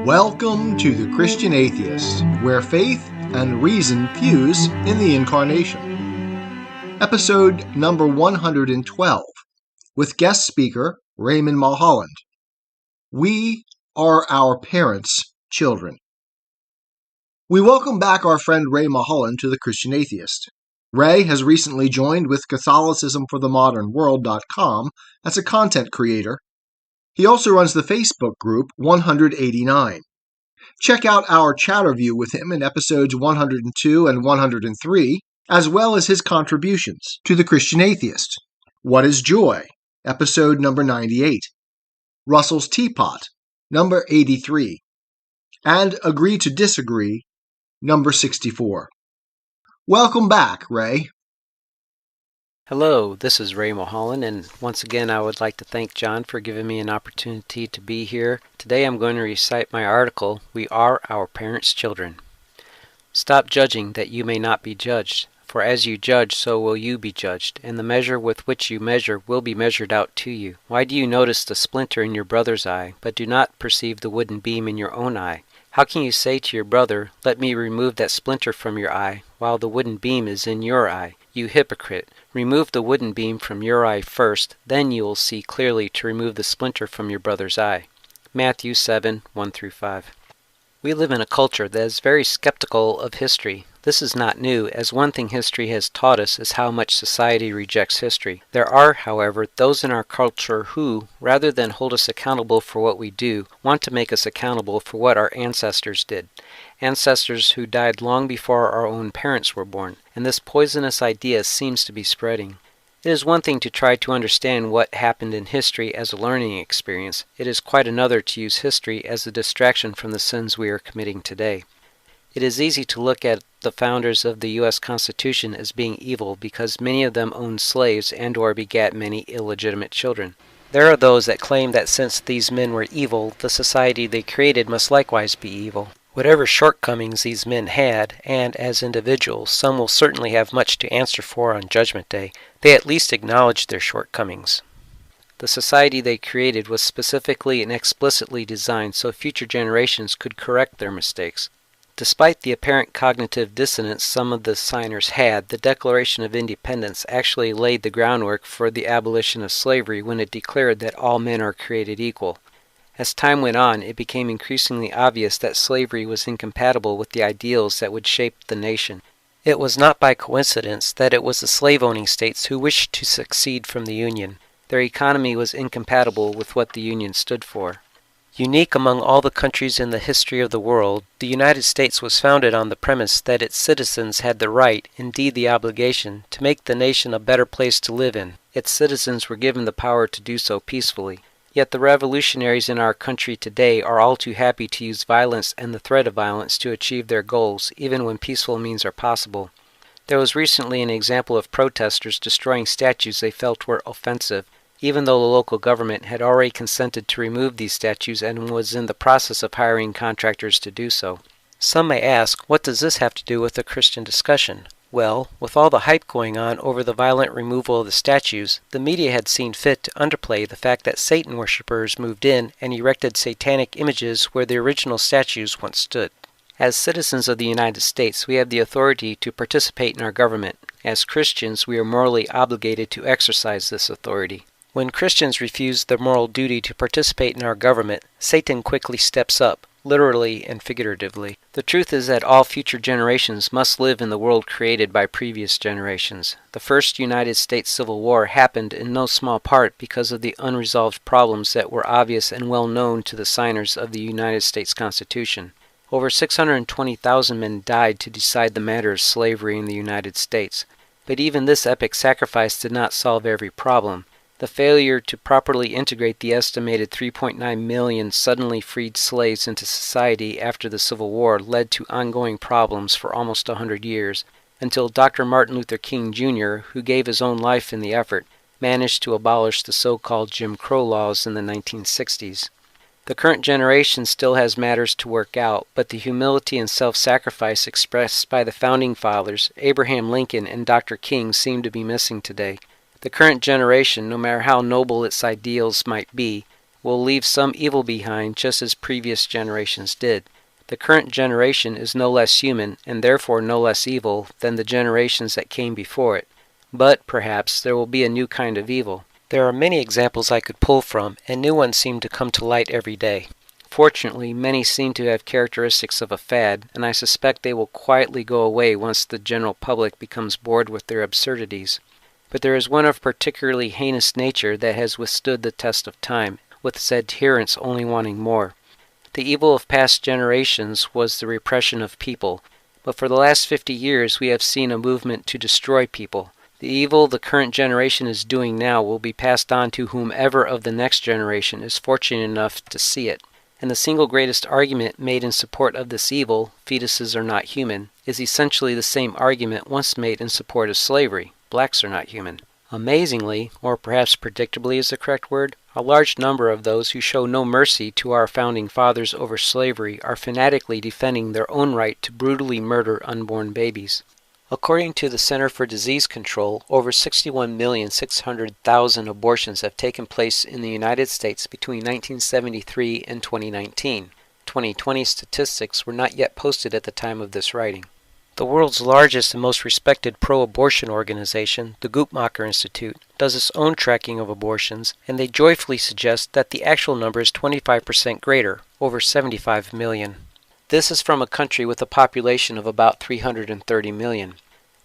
Welcome to the Christian Atheist, where faith and reason fuse in the incarnation. Episode number 112, with guest speaker Raymond Mulholland. We are our parents' children. We welcome back our friend Ray Mulholland to the Christian Atheist. Ray has recently joined with CatholicismForTheModernWorld.com as a content creator. He also runs the Facebook group 189. Check out our chatterview with him in episodes 102 and 103, as well as his contributions to the Christian Atheist. What is Joy? Episode number 98. Russell's Teapot, number 83. And Agree to Disagree, number 64. Welcome back, Ray. Hello, this is Ray Mulholland, and once again I would like to thank John for giving me an opportunity to be here. Today I'm going to recite my article, We Are Our Parents' Children. Stop judging that you may not be judged, for as you judge so will you be judged, and the measure with which you measure will be measured out to you. Why do you notice the splinter in your brother's eye, but do not perceive the wooden beam in your own eye? How can you say to your brother, Let me remove that splinter from your eye, while the wooden beam is in your eye? You hypocrite! Remove the wooden beam from your eye first, then you will see clearly to remove the splinter from your brother's eye. Matthew 7, 1-5. We live in a culture that is very skeptical of history. This is not new, as one thing history has taught us is how much society rejects history. There are, however, those in our culture who, rather than hold us accountable for what we do, want to make us accountable for what our ancestors did. Ancestors who died long before our own parents were born, and this poisonous idea seems to be spreading. It is one thing to try to understand what happened in history as a learning experience. It is quite another to use history as a distraction from the sins we are committing today. It is easy to look at the founders of the U.S. Constitution as being evil because many of them owned slaves and/or begat many illegitimate children. There are those that claim that since these men were evil, the society they created must likewise be evil. Whatever shortcomings these men had, and as individuals, some will certainly have much to answer for on Judgment Day, they at least acknowledged their shortcomings. The society they created was specifically and explicitly designed so future generations could correct their mistakes. Despite the apparent cognitive dissonance some of the signers had, the Declaration of Independence actually laid the groundwork for the abolition of slavery when it declared that all men are created equal. As time went on, it became increasingly obvious that slavery was incompatible with the ideals that would shape the nation. It was not by coincidence that it was the slave-owning states who wished to secede from the Union. Their economy was incompatible with what the Union stood for. Unique among all the countries in the history of the world, the United States was founded on the premise that its citizens had the right, indeed the obligation, to make the nation a better place to live in. Its citizens were given the power to do so peacefully. Yet the revolutionaries in our country today are all too happy to use violence and the threat of violence to achieve their goals, even when peaceful means are possible. There was recently an example of protesters destroying statues they felt were offensive, even though the local government had already consented to remove these statues and was in the process of hiring contractors to do so. Some may ask, what does this have to do with the Christian discussion? Well, with all the hype going on over the violent removal of the statues, the media had seen fit to underplay the fact that Satan worshippers moved in and erected satanic images where the original statues once stood. As citizens of the United States, we have the authority to participate in our government. As Christians, we are morally obligated to exercise this authority. When Christians refuse their moral duty to participate in our government, Satan quickly steps up, literally and figuratively. The truth is that all future generations must live in the world created by previous generations. The first United States Civil War happened in no small part because of the unresolved problems that were obvious and well known to the signers of the United States Constitution. Over 620,000 men died to decide the matter of slavery in the United States. But even this epic sacrifice did not solve every problem. The failure to properly integrate the estimated 3.9 million suddenly freed slaves into society after the Civil War led to ongoing problems for almost 100 years, until Dr. Martin Luther King Jr., who gave his own life in the effort, managed to abolish the so-called Jim Crow laws in the 1960s. The current generation still has matters to work out, but the humility and self-sacrifice expressed by the Founding Fathers, Abraham Lincoln and Dr. King, seem to be missing today. The current generation, no matter how noble its ideals might be, will leave some evil behind just as previous generations did. The current generation is no less human and therefore no less evil than the generations that came before it. But, perhaps, there will be a new kind of evil. There are many examples I could pull from, and new ones seem to come to light every day. Fortunately, many seem to have characteristics of a fad, and I suspect they will quietly go away once the general public becomes bored with their absurdities. But there is one of particularly heinous nature that has withstood the test of time, with its adherents only wanting more. The evil of past generations was the repression of people, but for the last 50 years we have seen a movement to destroy people. The evil the current generation is doing now will be passed on to whomever of the next generation is fortunate enough to see it. And the single greatest argument made in support of this evil, fetuses are not human, is essentially the same argument once made in support of slavery, blacks are not human. Amazingly, or perhaps predictably is the correct word, a large number of those who show no mercy to our founding fathers over slavery are fanatically defending their own right to brutally murder unborn babies. According to the Center for Disease Control, over 61,600,000 abortions have taken place in the United States between 1973 and 2019. 2020 statistics were not yet posted at the time of this writing. The world's largest and most respected pro-abortion organization, the Guttmacher Institute, does its own tracking of abortions, and they joyfully suggest that the actual number is 25% greater, over 75 million. This is from a country with a population of about 330 million.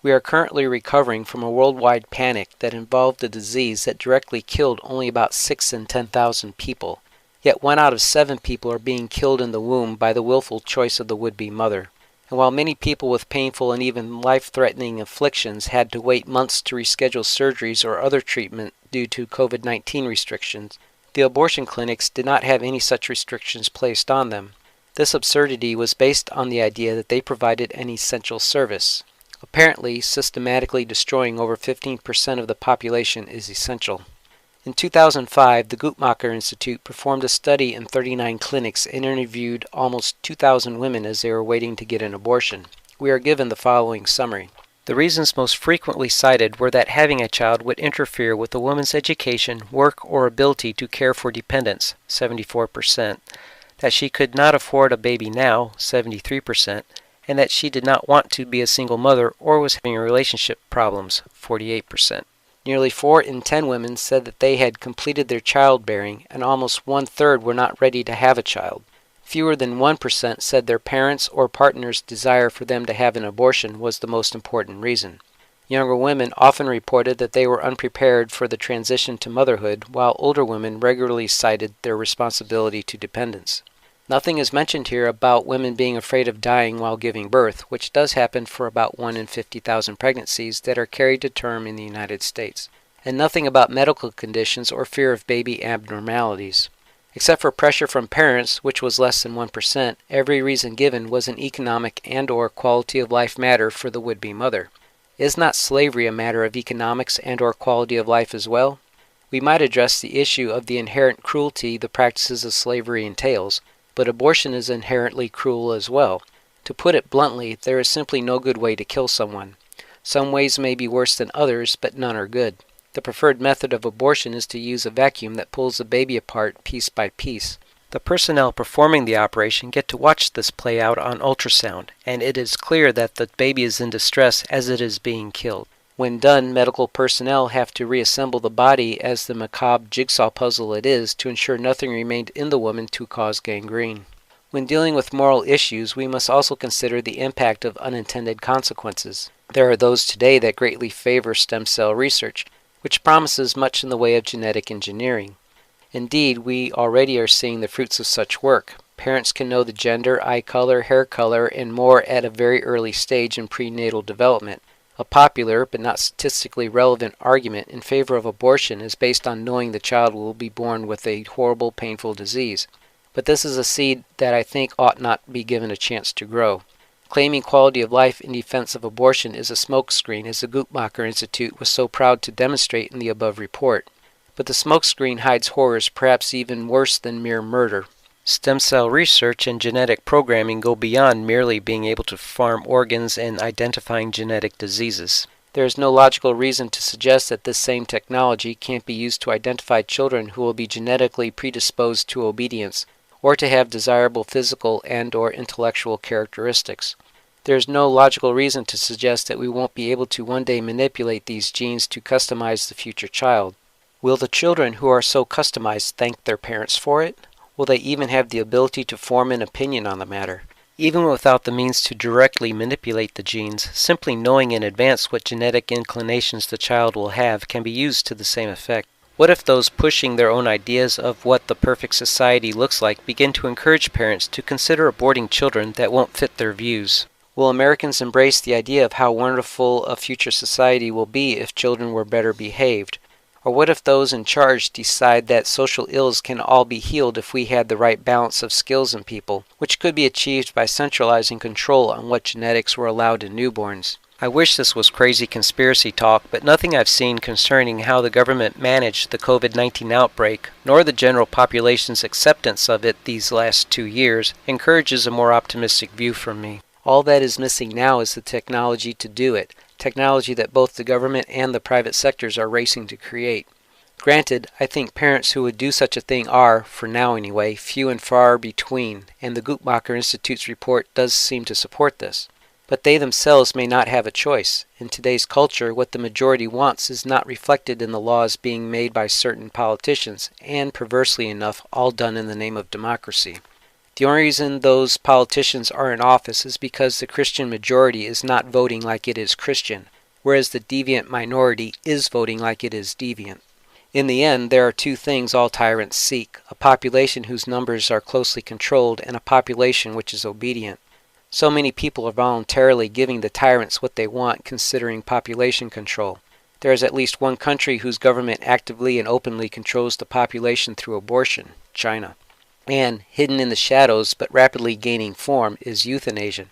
We are currently recovering from a worldwide panic that involved a disease that directly killed only about 6 in 10,000 people, yet 1 out of 7 people are being killed in the womb by the willful choice of the would-be mother. And while many people with painful and even life-threatening afflictions had to wait months to reschedule surgeries or other treatment due to COVID-19 restrictions, the abortion clinics did not have any such restrictions placed on them. This absurdity was based on the idea that they provided an essential service. Apparently, systematically destroying over 15% of the population is essential. In 2005, the Guttmacher Institute performed a study in 39 clinics and interviewed almost 2,000 women as they were waiting to get an abortion. We are given the following summary. The reasons most frequently cited were that having a child would interfere with a woman's education, work, or ability to care for dependents, 74%, that she could not afford a baby now, 73%, and that she did not want to be a single mother or was having relationship problems, 48%. Nearly 4 in 10 women said that they had completed their childbearing, and almost 1/3 were not ready to have a child. Fewer than 1% said their parents' or partners' desire for them to have an abortion was the most important reason. Younger women often reported that they were unprepared for the transition to motherhood, while older women regularly cited their responsibility to dependents. Nothing is mentioned here about women being afraid of dying while giving birth, which does happen for about 1 in 50,000 pregnancies that are carried to term in the United States, and nothing about medical conditions or fear of baby abnormalities. Except for pressure from parents, which was less than 1%, every reason given was an economic and/or quality of life matter for the would-be mother. Is not slavery a matter of economics and/or quality of life as well? We might address the issue of the inherent cruelty the practices of slavery entails, but abortion is inherently cruel as well. To put it bluntly, there is simply no good way to kill someone. Some ways may be worse than others, but none are good. The preferred method of abortion is to use a vacuum that pulls the baby apart piece by piece. The personnel performing the operation get to watch this play out on ultrasound, and it is clear that the baby is in distress as it is being killed. When done, medical personnel have to reassemble the body as the macabre jigsaw puzzle it is to ensure nothing remained in the woman to cause gangrene. When dealing with moral issues, we must also consider the impact of unintended consequences. There are those today that greatly favor stem cell research, which promises much in the way of genetic engineering. Indeed, we already are seeing the fruits of such work. Parents can know the gender, eye color, hair color, and more at a very early stage in prenatal development. A popular, but not statistically relevant, argument in favor of abortion is based on knowing the child will be born with a horrible, painful disease. But this is a seed that I think ought not be given a chance to grow. Claiming quality of life in defense of abortion is a smokescreen, as the Guttmacher Institute was so proud to demonstrate in the above report. But the smokescreen hides horrors perhaps even worse than mere murder. Stem cell research and genetic programming go beyond merely being able to farm organs and identifying genetic diseases. There is no logical reason to suggest that this same technology can't be used to identify children who will be genetically predisposed to obedience, or to have desirable physical and/or intellectual characteristics. There is no logical reason to suggest that we won't be able to one day manipulate these genes to customize the future child. Will the children who are so customized thank their parents for it? Will they even have the ability to form an opinion on the matter? Even without the means to directly manipulate the genes, simply knowing in advance what genetic inclinations the child will have can be used to the same effect. What if those pushing their own ideas of what the perfect society looks like begin to encourage parents to consider aborting children that won't fit their views? Will Americans embrace the idea of how wonderful a future society will be if children were better behaved? Or what if those in charge decide that social ills can all be healed if we had the right balance of skills in people, which could be achieved by centralizing control on what genetics were allowed in newborns? I wish this was crazy conspiracy talk, but nothing I've seen concerning how the government managed the COVID-19 outbreak, nor the general population's acceptance of it these last 2 years, encourages a more optimistic view from me. All that is missing now is the technology to do it, technology that both the government and the private sectors are racing to create. Granted, I think parents who would do such a thing are, for now anyway, few and far between, and the Guttmacher Institute's report does seem to support this. But they themselves may not have a choice. In today's culture, what the majority wants is not reflected in the laws being made by certain politicians, and perversely enough, all done in the name of democracy. The only reason those politicians are in office is because the Christian majority is not voting like it is Christian, whereas the deviant minority is voting like it is deviant. In the end, there are two things all tyrants seek: a population whose numbers are closely controlled and a population which is obedient. So many people are voluntarily giving the tyrants what they want, considering population control. There is at least one country whose government actively and openly controls the population through abortion: China. And, hidden in the shadows but rapidly gaining form, is euthanasia.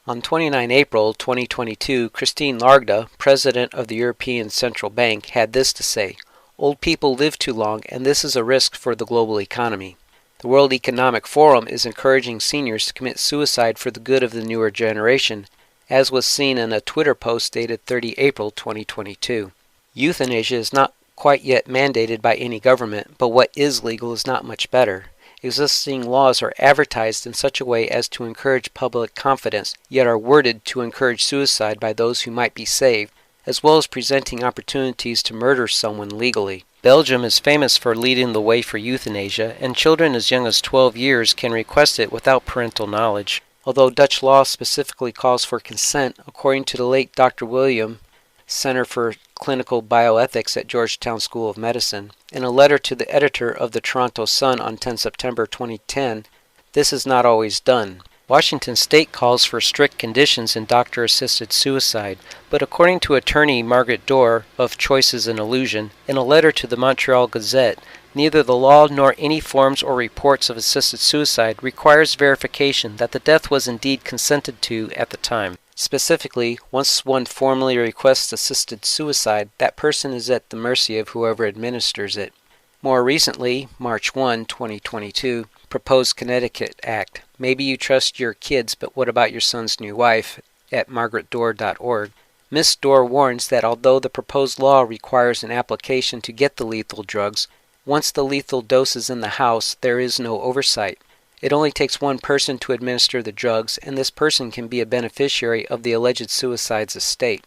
On 29 April 2022, Christine Lagarde, president of the European Central Bank, had this to say: "Old people live too long, and this is a risk for the global economy." The World Economic Forum is encouraging seniors to commit suicide for the good of the newer generation, as was seen in a Twitter post dated 30 April 2022. Euthanasia is not quite yet mandated by any government, but what is legal is not much better. Existing laws are advertised in such a way as to encourage public confidence, yet are worded to encourage suicide by those who might be saved, as well as presenting opportunities to murder someone legally. Belgium is famous for leading the way for euthanasia, and children as young as 12 years can request it without parental knowledge. Although Dutch law specifically calls for consent, according to the late Dr. William, Center for Clinical Bioethics at Georgetown School of Medicine, in a letter to the editor of the Toronto Sun on 10 September 2010, this is not always done. Washington State calls for strict conditions in doctor-assisted suicide, but according to attorney Margaret Dorr of Choice is an Illusion, in a letter to the Montreal Gazette, neither the law nor any forms or reports of assisted suicide requires verification that the death was indeed consented to at the time. Specifically, once one formally requests assisted suicide, that person is at the mercy of whoever administers it. More recently, March 1, 2022, proposed Connecticut Act. Maybe you trust your kids, but what about your son's new wife? At margaretdorr.org. Ms. Dorr warns that although the proposed law requires an application to get the lethal drugs, once the lethal dose is in the house, there is no oversight. It only takes one person to administer the drugs, and this person can be a beneficiary of the alleged suicide's estate.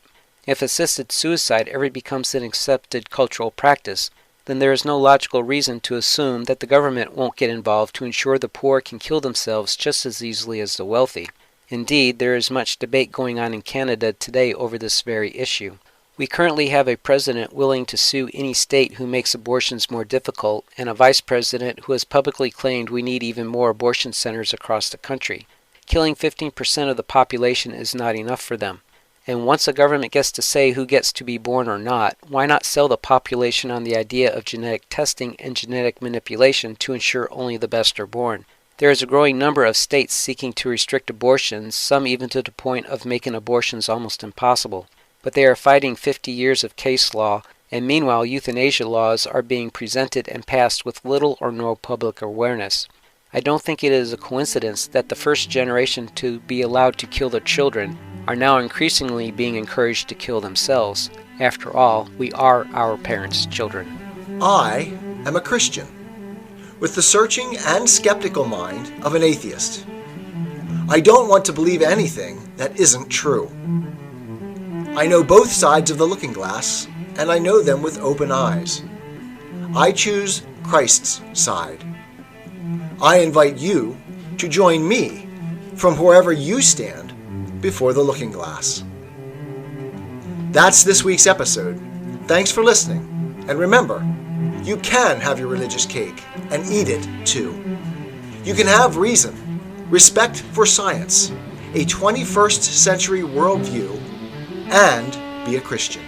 If assisted suicide ever becomes an accepted cultural practice, then there is no logical reason to assume that the government won't get involved to ensure the poor can kill themselves just as easily as the wealthy. Indeed, there is much debate going on in Canada today over this very issue. We currently have a president willing to sue any state who makes abortions more difficult, and a vice president who has publicly claimed we need even more abortion centers across the country. Killing 15% of the population is not enough for them. And once a government gets to say who gets to be born or not, why not sell the population on the idea of genetic testing and genetic manipulation to ensure only the best are born? There is a growing number of states seeking to restrict abortions, some even to the point of making abortions almost impossible. But they are fighting 50 years of case law, and meanwhile euthanasia laws are being presented and passed with little or no public awareness. I don't think it is a coincidence that the first generation to be allowed to kill their children are now increasingly being encouraged to kill themselves. After all, we are our parents' children. I am a Christian, with the searching and skeptical mind of an atheist. I don't want to believe anything that isn't true. I know both sides of the looking glass, and I know them with open eyes. I choose Christ's side. I invite you to join me from wherever you stand before the looking glass. That's this week's episode. Thanks for listening. And remember, you can have your religious cake and eat it too. You can have reason, respect for science, a 21st century worldview, and be a Christian.